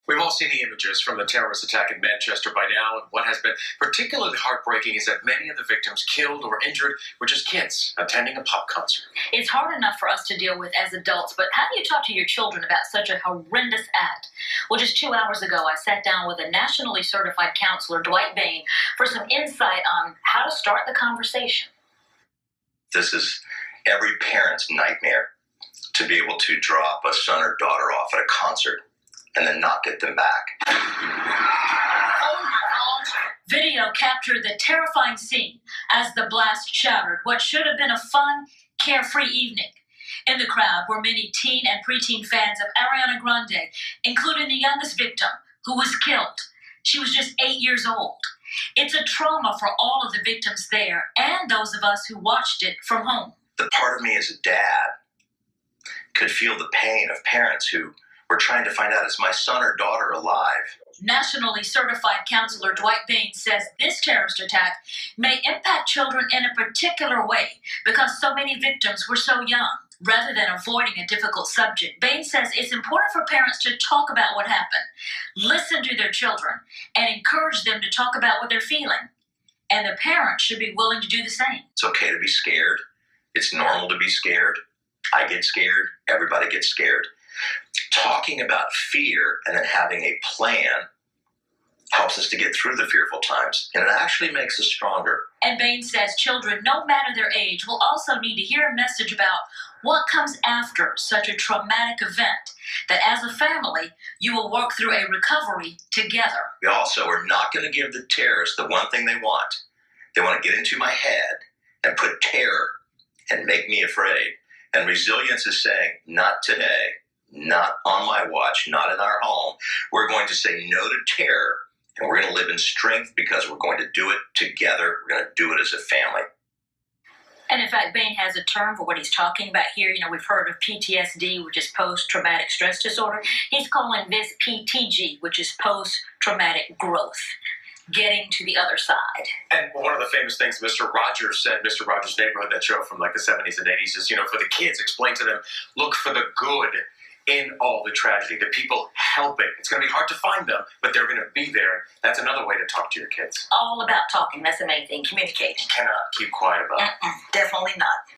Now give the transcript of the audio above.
We've all seen the images from the terrorist attack in Manchester by now, and what has been particularly heartbreaking is that many of the victims killed or injured were just kids attending a pop concert. It's hard enough for us to deal with as adults, but how do you talk to your children about such a horrendous act? Well, just 2 hours ago, I sat down with a nationally certified counselor, Dwight Bain, for some insight on how to start the conversation. This is every parent's nightmare, to be able to drop a son or daughter off at a concert and then not get them back. Oh my God. Video captured the terrifying scene as the blast shattered what should have been a fun, carefree evening. In the crowd were many teen and preteen fans of Ariana Grande, including the youngest victim, who was killed. She was just 8 years old. It's a trauma for all of the victims there and those of us who watched it from home. The part of me as a dad could feel the pain of parents who were trying to find out, is my son or daughter alive? Nationally certified counselor Dwight Bain says this terrorist attack may impact children in a particular way because so many victims were so young. Rather than avoiding a difficult subject, Bain says it's important for parents to talk about what happened, listen to their children, and encourage them to talk about what they're feeling. And the parents should be willing to do the same. It's okay to be scared. It's normal to be scared. I get scared. Everybody gets scared. Talking about fear and then having a plan helps us to get through the fearful times, and it actually makes us stronger. And Bain says children, no matter their age, will also need to hear a message about what comes after such a traumatic event, that as a family, you will work through a recovery together. We also are not going to give the terrorists the one thing they want. They want to get into my head and put terror and make me afraid. And resilience is saying, not today, not on my watch, not in our home. We're going to say no to terror, and we're going to live in strength because we're going to do it together. We're going to do it as a family. And in fact, Bain has a term for what he's talking about here. You know, we've heard of PTSD, which is post-traumatic stress disorder. He's calling this PTG, which is post-traumatic growth, getting to the other side. And one of the famous things Mr. Rogers said, Mr. Rogers' Neighborhood, that show from like the 70s and 80s, is, for the kids, explain to them, look for the good in all the tragedy, the people helping. It's going to be hard to find them, but they're going to be there. That's another way to talk to your kids. All about talking. That's the main thing, communicating. You cannot keep quiet about it. Definitely not.